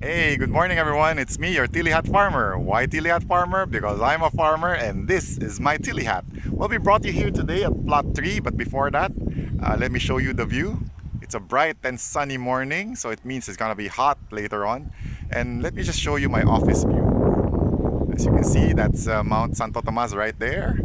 Hey, good morning everyone. It's me, your Tilly Hat Farmer. Why Tilly Hat Farmer? Because I'm a farmer and this is my Tilly Hat. Well, we brought you here today at plot 3, but before that, let me show you the view. It's a bright and sunny morning, so it means it's gonna be hot later on. And let me just show you my office view. As you can see, that's Mount Santo Tomas right there.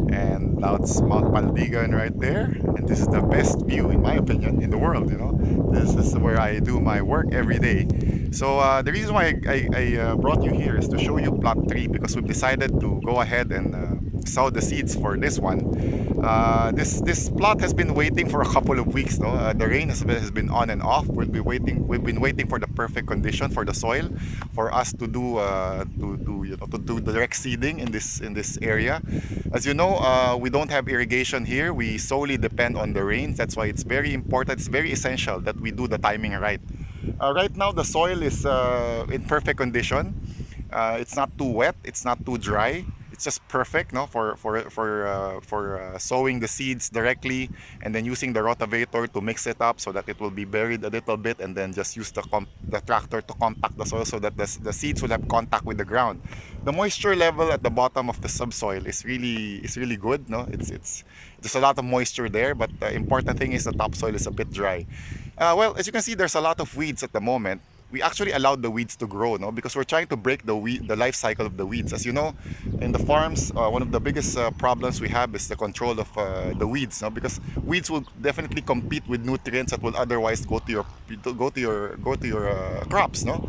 And now it's Mount Paldigan right there. And this is the best view, in my opinion, in the world, This is where I do my work every day. So the reason why I brought you here is to show you plot 3 because we've decided to go ahead and sow the seeds for this one. This plot has been waiting for a couple of weeks. No, the rain has been on and off. We've been waiting for the perfect condition for the soil, for us to do to do direct seeding in this area. As you know, we don't have irrigation here. We solely depend on the rains. That's why it's very important. It's very essential that we do the timing right. Right now, the soil is in perfect condition. It's not too wet. It's not too dry. It's just perfect, no, for sowing the seeds directly, and then using the rotavator to mix it up so that it will be buried a little bit, and then just use the tractor to compact the soil so that the seeds will have contact with the ground. The moisture level at the bottom of the subsoil is really good, no. It's there's a lot of moisture there, but the important thing is the topsoil is a bit dry. Well, as you can see, there's a lot of weeds at the moment. We actually allowed the weeds to grow, no, because we're trying to break the life cycle of the weeds. As you know, in the farms, one of the biggest problems we have is the control of the weeds, no, because weeds will definitely compete with nutrients that will otherwise go to your crops, no.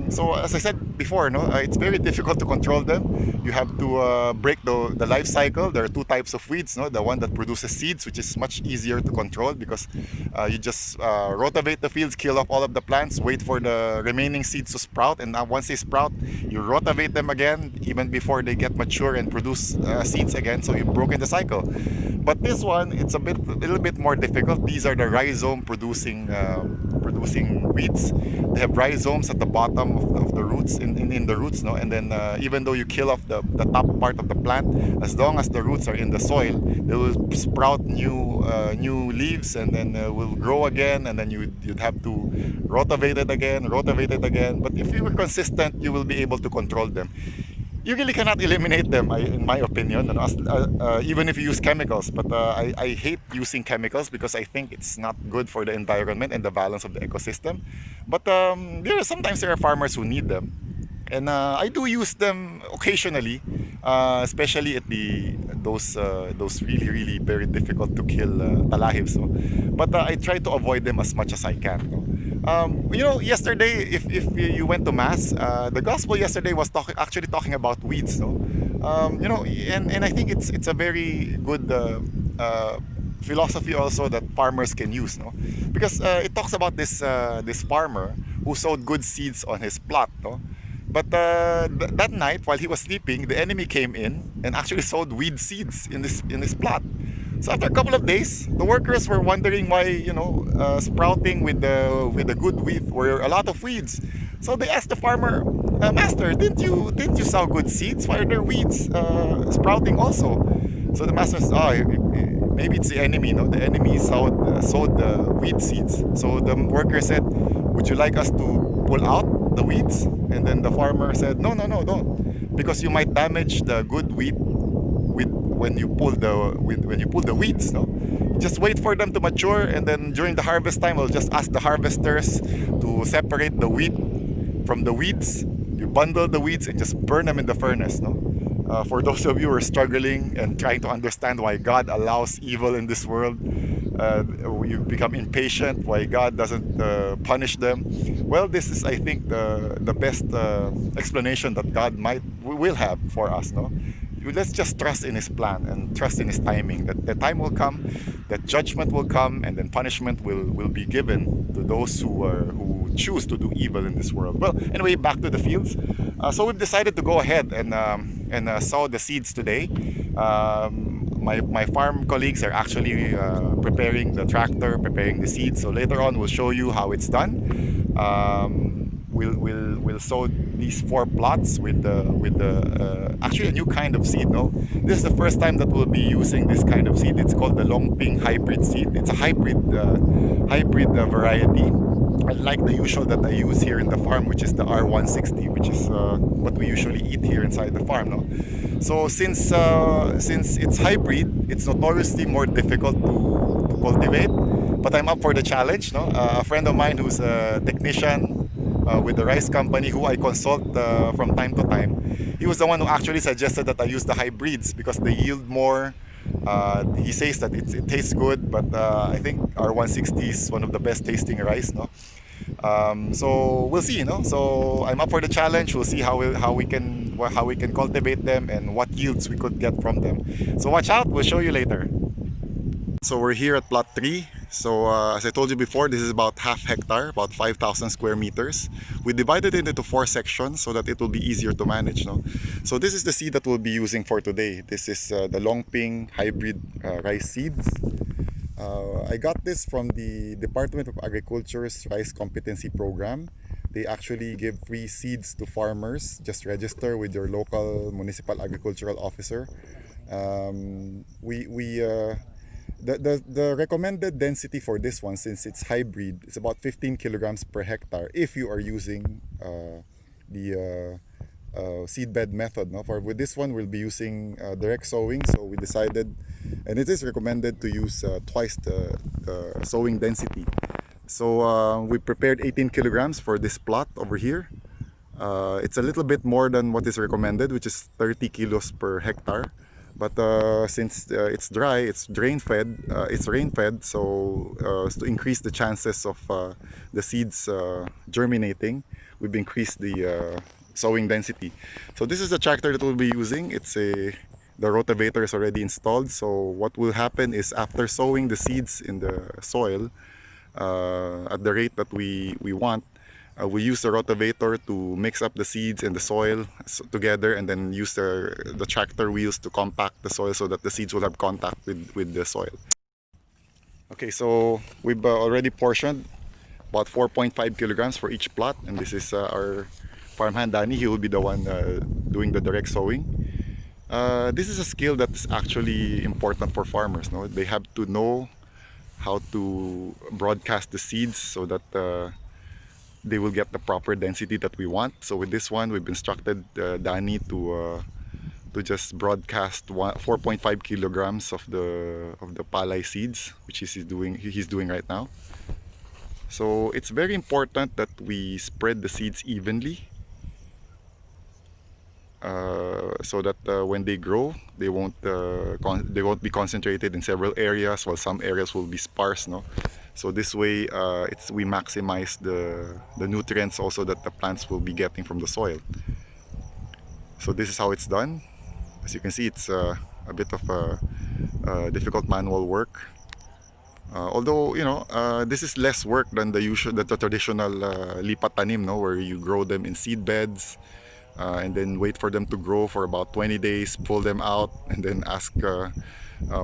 So as I said before, no, it's very difficult to control them. You have to break the life cycle. There are two types of weeds, no, the one that produces seeds, which is much easier to control because you just rotavate the fields, kill off all of the plants, wait for the remaining seeds to sprout, and now once they sprout, you rotavate them again even before they get mature and produce seeds again, so you've broken the cycle. But this one, it's a little bit more difficult. These are the rhizome producing weeds. They have rhizomes at the bottom of the roots, in the roots, no, and then even though you kill off the top part of the plant, as long as the roots are in the soil, they will sprout new leaves, and then will grow again, and then you'd have to rotate it again. But if you were consistent, you will be able to control them. You really cannot eliminate them, in my opinion, even if you use chemicals. But I hate using chemicals because I think it's not good for the environment and the balance of the ecosystem. But sometimes there are farmers who need them, and I do use them occasionally, especially at those really very difficult to kill talahibs. No? But I try to avoid them as much as I can. No? Yesterday, if you went to mass, the gospel yesterday was actually talking about weeds. No? And I think it's a very good philosophy also that farmers can use, no? Because it talks about this farmer who sowed good seeds on his plot, no? But that night, while he was sleeping, the enemy came in and actually sowed weed seeds in this plot. So after a couple of days, the workers were wondering why, sprouting with the good wheat were a lot of weeds. So they asked the farmer, "Master, didn't you sow good seeds? Why are there weeds sprouting also?" So the master says, "Oh, maybe it's the enemy. No, the enemy sowed the weed seeds." So the worker said, "Would you like us to pull out the weeds?" And then the farmer said, "No, don't, because you might damage the good wheat when you pull the weeds. No, just wait for them to mature, and then during the harvest time, we'll just ask the harvesters to separate the wheat from the weeds. You bundle the weeds and just burn them in the furnace." No. For those of you who are struggling and trying to understand why God allows evil in this world, you become impatient why God doesn't punish them. Well, this is, I think, the best explanation that God will have for us. No, let's just trust in His plan and trust in His timing. That the time will come, that judgment will come, and then punishment will be given to those who choose to do evil in this world. Well, anyway, back to the fields. So we've decided to go ahead and sow the seeds today. My farm colleagues are actually preparing the tractor, preparing the seeds. So later on, we'll show you how it's done. We'll sow these 4 plots with actually a new kind of seed. No, this is the first time that we'll be using this kind of seed. It's called the Longping hybrid seed. It's a hybrid variety. unlike the usual that I use here in the farm, which is the R160, which is what we usually eat here inside the farm, no? So since it's hybrid, it's notoriously more difficult to cultivate, but I'm up for the challenge, no? A friend of mine who's a technician with the rice company who I consult from time to time, he was the one who actually suggested that I use the hybrids because they yield more. He says that it tastes good, but I think R160 is one of the best tasting rice, no? So we'll see, you know. So I'm up for the challenge. We'll see how we can cultivate them and what yields we could get from them. So watch out. We'll show you later. So we're here at plot 3. So as I told you before, this is about half hectare, about 5,000 square meters. We divided it into 4 sections so that it will be easier to manage. No? So this is the seed that we'll be using for today. This is the Longping hybrid rice seeds. I got this from the Department of Agriculture's Rice Competency Program. They actually give free seeds to farmers. Just register with your local municipal agricultural officer. The recommended density for this one, since it's hybrid, is about 15 kilograms per hectare if you are using the seed bed method. No? For with this one, we'll be using direct sowing. So we decided, and it is recommended to use twice the sowing density. So we prepared 18 kilograms for this plot over here. It's a little bit more than what is recommended, which is 30 kilos per hectare. But since it's dry, it's rain fed, so to increase the chances of the seeds germinating, we've increased the sowing density. So this is the tractor that we'll be using. The rotavator is already installed. So what will happen is after sowing the seeds in the soil at the rate that we want, we use the rotavator to mix up the seeds and the soil together, and then use the tractor wheels to compact the soil so that the seeds will have contact with the soil. Okay, so we've already portioned about 4.5 kilograms for each plot, and this is our farmhand Danny. He will be the one doing the direct sowing. This is a skill that's actually important for farmers. No? They have to know how to broadcast the seeds so that they will get the proper density that we want. So with this one, we've instructed Danny to just broadcast 4.5 kilograms of the palay seeds, which he's doing right now. So it's very important that we spread the seeds evenly, so that when they grow, they won't be concentrated in several areas, while some areas will be sparse. No. So this way, we maximize the nutrients also that the plants will be getting from the soil. So this is how it's done. As you can see, it's a bit of a difficult manual work. Although, you know, this is less work than the traditional lipat tanim, no, where you grow them in seed beds and then wait for them to grow for about 20 days, pull them out, and then ask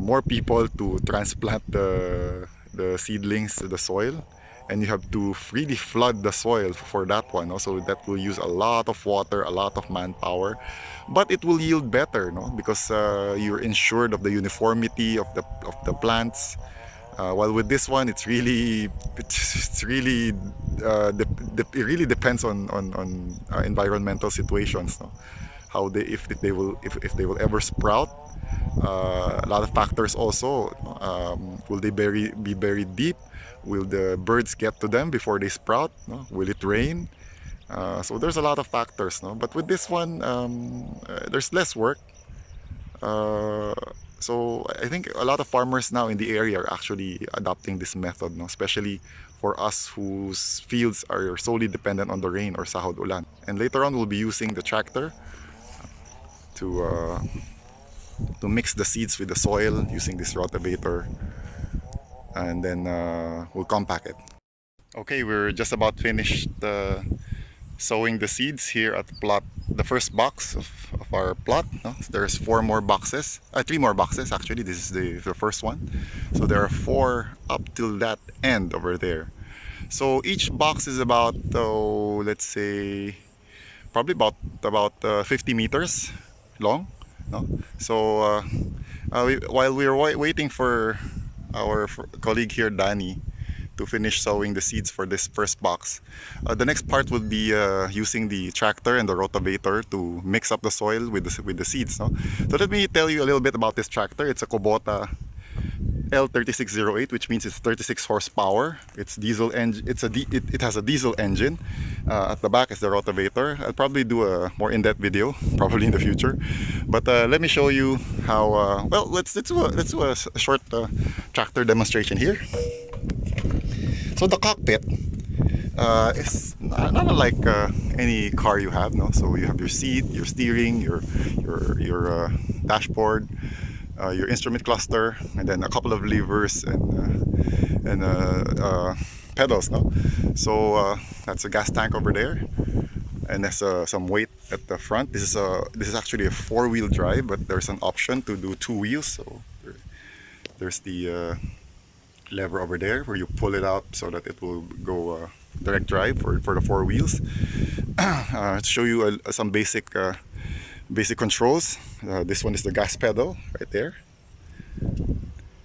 more people to transplant the seedlings to the soil, and you have to really flood the soil for that one. Also, that will use a lot of water, a lot of manpower, but it will yield better, no? Because you're ensured of the uniformity of the plants. While with this one, it really depends on environmental situations, no? How if they will ever sprout. A lot of factors also. Will they be buried deep? Will the birds get to them before they sprout? No? Will it rain? So there's a lot of factors. No? But with this one, there's less work. So I think a lot of farmers now in the area are actually adopting this method, no? Especially for us whose fields are solely dependent on the rain or sahod ulan. And later on, we'll be using the tractor to mix the seeds with the soil using this rotavator, and then we'll compact it. Okay, we're just about finished sowing the seeds here at the first box of our plot. No? There's 3 more boxes actually. This is the first one. So there are 4 up till that end over there. So each box is about, let's say, probably about 50 meters long. No? So while we were waiting for our colleague here, Danny, to finish sowing the seeds for this first box. The next part would be using the tractor and the rotavator to mix up the soil with the seeds. No? So let me tell you a little bit about this tractor. It's a Kubota L3608, which means it's 36 horsepower. It's diesel engine. It has a diesel engine. At the back is the rotavator. I'll probably do a more in-depth video probably in the future. But let me show you how. Well, let's do a short tractor demonstration here. So the cockpit is not unlike any car you have. No, so you have your seat, your steering, your dashboard. Your instrument cluster, and then a couple of levers and pedals. No, so that's a gas tank over there, and there's some weight at the front. This is actually a four-wheel drive, but there's an option to do two wheels. So there's the lever over there where you pull it out so that it will go direct drive for the four wheels. To show you some basic controls. This one is the gas pedal right there.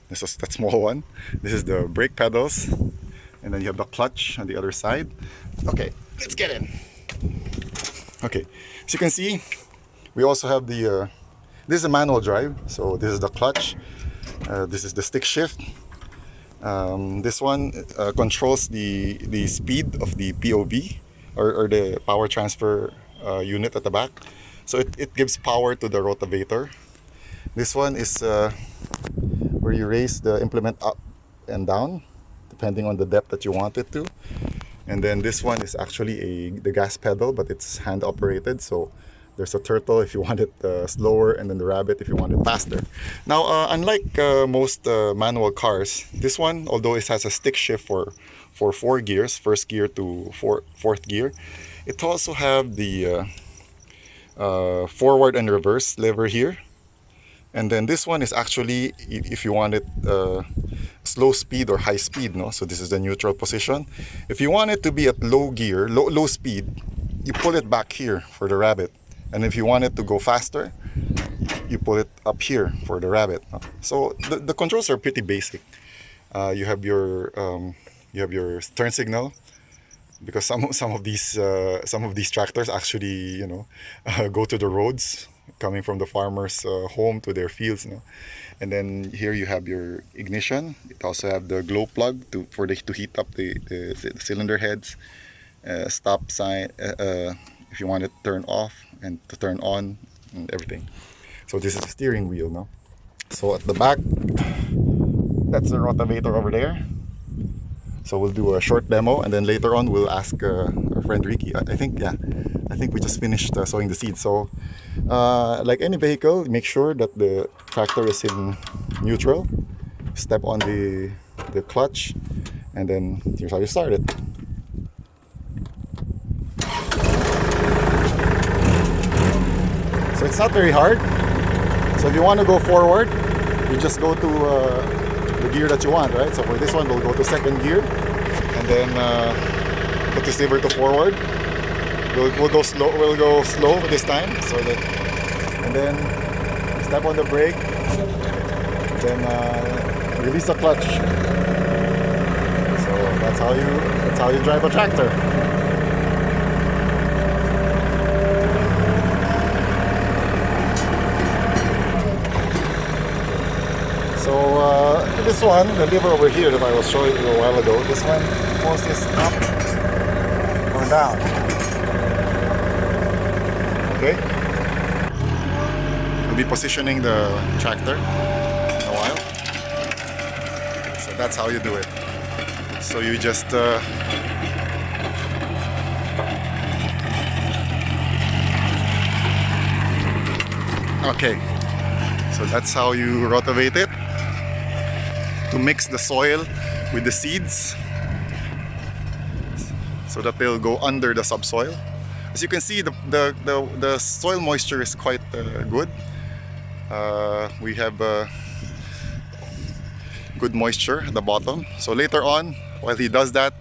This is that small one. This is the brake pedals, and then you have the clutch on the other side. Okay, let's get in. Okay, as you can see, we also have the this is a manual drive. So this is the clutch. This is the stick shift. This one controls the speed of the POV or the power transfer unit at the back. So it gives power to the rotavator. This one is where you raise the implement up and down depending on the depth that you want it to. And then this one is actually the gas pedal, but it's hand operated. So there's a turtle if you want it slower, and then the rabbit if you want it faster. Now, unlike most manual cars, this one, although it has a stick shift for 4 gears, first gear to fourth gear, it also have the forward and reverse lever here. And then this one is actually if you want it slow speed or high speed. No, so this is the neutral position. If you want it to be at low gear, low speed, you pull it back here for the rabbit. And if you want it to go faster, you pull it up here for the rabbit. No? So the controls are pretty basic. You have your turn signal, because some of these tractors actually, you know, go to the roads coming from the farmer's home to their fields. You know? And then here you have your ignition. It also have the glow plug to heat up the cylinder heads, stop sign if you want it to turn off and to turn on, and everything. So this is the steering wheel. No, so at the back, that's the rotavator over there. So we'll do a short demo, and then later on we'll ask our friend Ricky. I think we just finished sowing the seeds. So like any vehicle, make sure that the tractor is in neutral. Step on the clutch, and then here's how you start it. So it's not very hard. So if you want to go forward, you just go to the gear that you want, right? So for this one, we'll go to second gear, and then put this lever to forward. We'll go slow. We'll go slow this time, so that, and then step on the brake, then release the clutch. So that's how you drive a tractor. So this one, the lever over here that I was showing you a while ago, this one pulls this up or down. Okay? We'll be positioning the tractor in a while. So that's how you do it. So you just okay. So that's how you rotavate it, to mix the soil with the seeds so that they'll go under the subsoil. As you can see, the soil moisture is quite good. We have good moisture at the bottom. So later on, while he does that,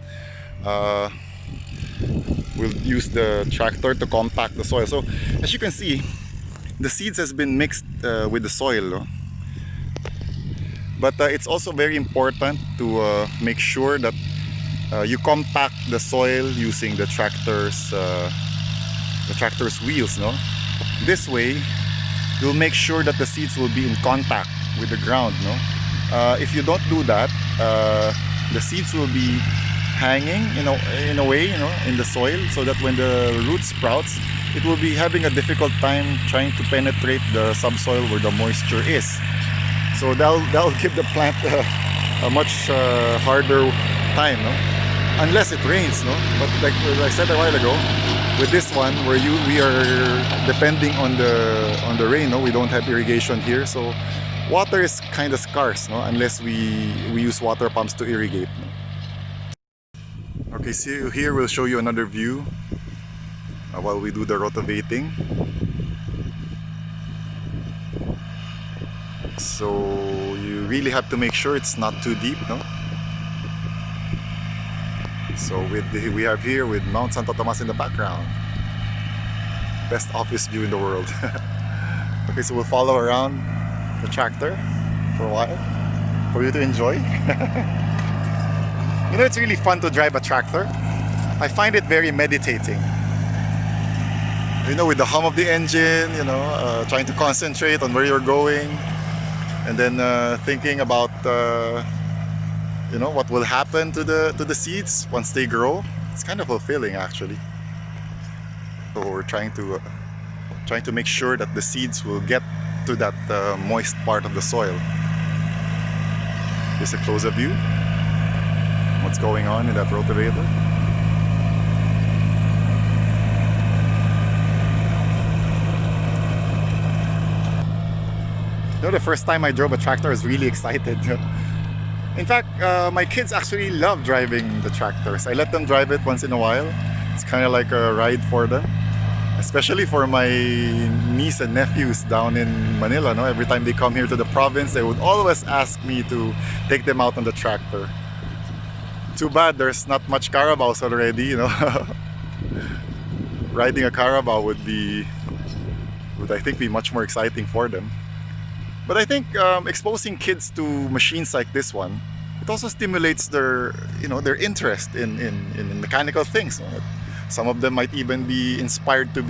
we'll use the tractor to compact the soil. So as you can see, the seeds has been mixed with the soil. No? But it's also very important to make sure that you compact the soil using the tractor's wheels, no? This way you'll make sure that the seeds will be in contact with the ground, no? If you don't do that, the seeds will be hanging in a way, in the soil, so that when the root sprouts, it will be having a difficult time trying to penetrate the subsoil where the moisture is. So that'll give the plant a much harder time, no? Unless it rains, no? But like I said a while ago, with this one, where we are depending on the rain, no? We don't have irrigation here, so water is kind of scarce, no? Unless we use water pumps to irrigate, no? Okay, so here we'll show you another view while we do the rotavating. So you really have to make sure it's not too deep, no? So we have here with Mount Santo Tomas in the background. Best office view in the world. Okay, so we'll follow around the tractor for a while for you to enjoy. You know, it's really fun to drive a tractor. I find it very meditating. You know, with the hum of the engine, trying to concentrate on where you're going, and then thinking about what will happen to the seeds once they grow. It's kind of fulfilling, actually. So we're trying to make sure that the seeds will get to that moist part of the soil. Here's a close-up view. What's going on in that rotavator. The first time I drove a tractor, I was really excited. In fact, my kids actually love driving the tractors. I let them drive it once in a while. It's kind of like a ride for them. Especially for my niece and nephews down in Manila. No? Every time they come here to the province, they would always ask me to take them out on the tractor. Too bad there's not much carabaos already, Riding a carabao would I think be much more exciting for them. But I think exposing kids to machines like this one, it also stimulates their interest in mechanical things. Some of them might even be inspired to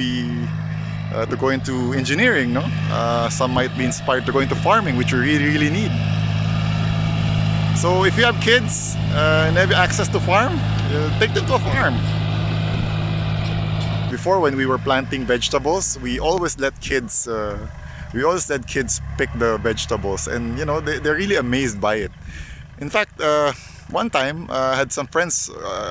go into engineering, no? Some might be inspired to go into farming, which we really need. So if you have kids and have access to farm, take them to a farm. Before, when we were planting vegetables, we always let kids pick the vegetables, and they're really amazed by it. In fact, one time I had some friends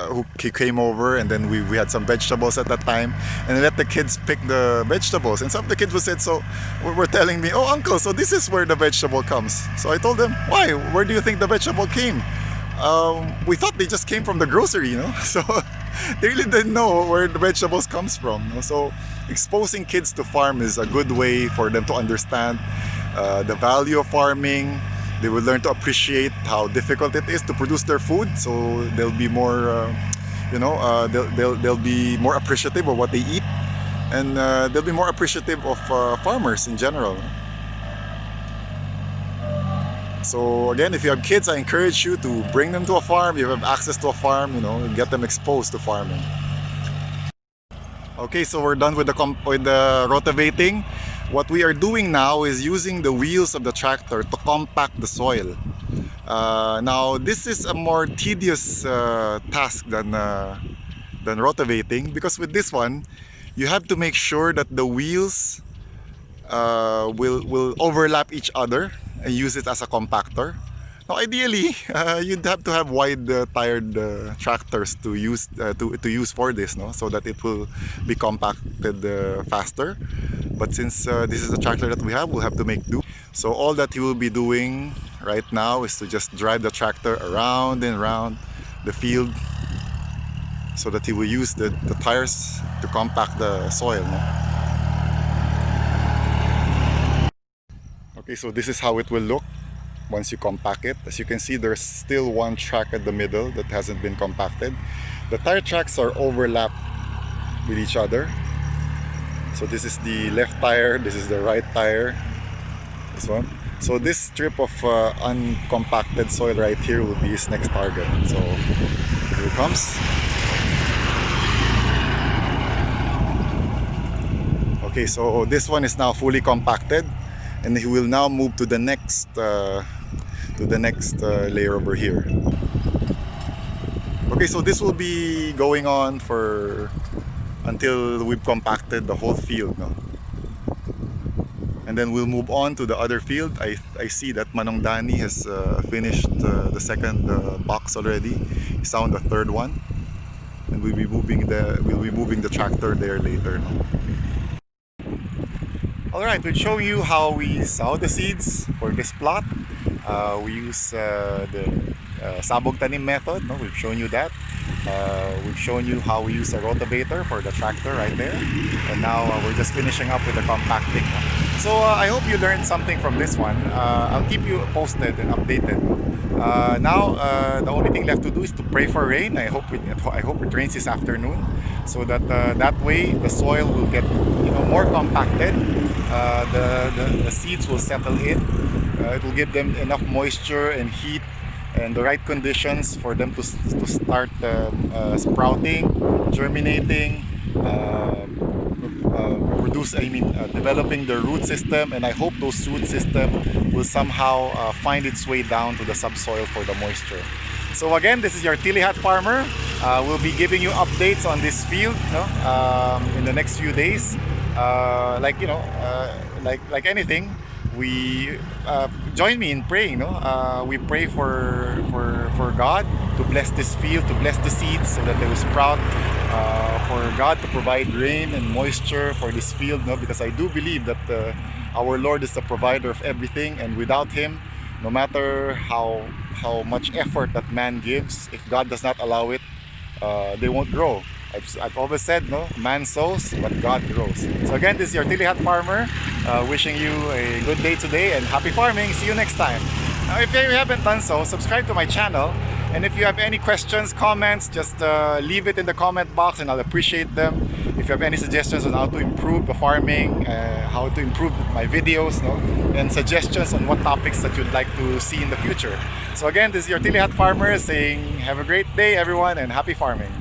who came over, and then we had some vegetables at that time, and I let the kids pick the vegetables, and some of the kids were telling me, "Oh, uncle, so this is where the vegetable comes." So I told them, "Why? Where do you think the vegetable came?" We thought they just came from the grocery, so they really didn't know where the vegetables comes from. So exposing kids to farm is a good way for them to understand the value of farming. They will learn to appreciate how difficult it is to produce their food, so they'll be more, they'll be more appreciative of what they eat, and they'll be more appreciative of farmers in general. So again, if you have kids, I encourage you to bring them to a farm. If you have access to a farm, get them exposed to farming. Okay, so we're done with the rotavating. What we are doing now is using the wheels of the tractor to compact the soil. Now, this is a more tedious task than rotavating, because with this one, you have to make sure that the wheels will overlap each other and use it as a compactor. Now, ideally, you'd have to have wide-tired tractors to use for this, so that it will be compacted faster. But since this is the tractor that we have, we'll have to make do. So all that he will be doing right now is to just drive the tractor around and around the field, so that he will use the tires to compact the soil. Okay, so this is how it will look once you compact it. As you can see, there's still one track at the middle that hasn't been compacted. The tire tracks are overlapped with each other. So this is the left tire, this is the right tire, this one. So this strip of uncompacted soil right here will be his next target. So Here it comes. Okay, so this one is now fully compacted, and he will now move to the next layer over here. Okay, so this will be going on for until we've compacted the whole field, no? And then we'll move on to the other field. I see that Manong Dani has finished the second box already. He's on the third one, and we'll be moving the tractor there later, no? All right, we'll show you how we sow the seeds for this plot. We use the sabog tanim method. No, we've shown you that. We've shown you how we use a rotavator for the tractor right there, and now we're just finishing up with the compacting. So I hope you learned something from this one. I'll keep you posted and updated. Now the only thing left to do is to pray for rain. I hope it rains this afternoon, so that that way the soil will get more compacted. The seeds will settle in. It will give them enough moisture and heat and the right conditions for them to start sprouting, germinating, developing their root system. And I hope those root system will somehow find its way down to the subsoil for the moisture. So again, this is your Tilihat farmer. We'll be giving you updates on this field, in the next few days. Like anything, we join me in praying. We pray for God to bless this field, to bless the seeds so that they will sprout. For God to provide rain and moisture for this field, because I do believe that our Lord is the provider of everything, and without Him, no matter how much effort that man gives, if God does not allow it, they won't grow. I've always said, man sows, but God grows. So again, this is your Tilihat farmer, wishing you a good day today and happy farming. See you next time. Now, if you haven't done so, subscribe to my channel. And if you have any questions, comments, just leave it in the comment box and I'll appreciate them. If you have any suggestions on how to improve the farming, how to improve my videos, and suggestions on what topics that you'd like to see in the future. So again, this is your Tilihat farmer saying have a great day everyone and happy farming.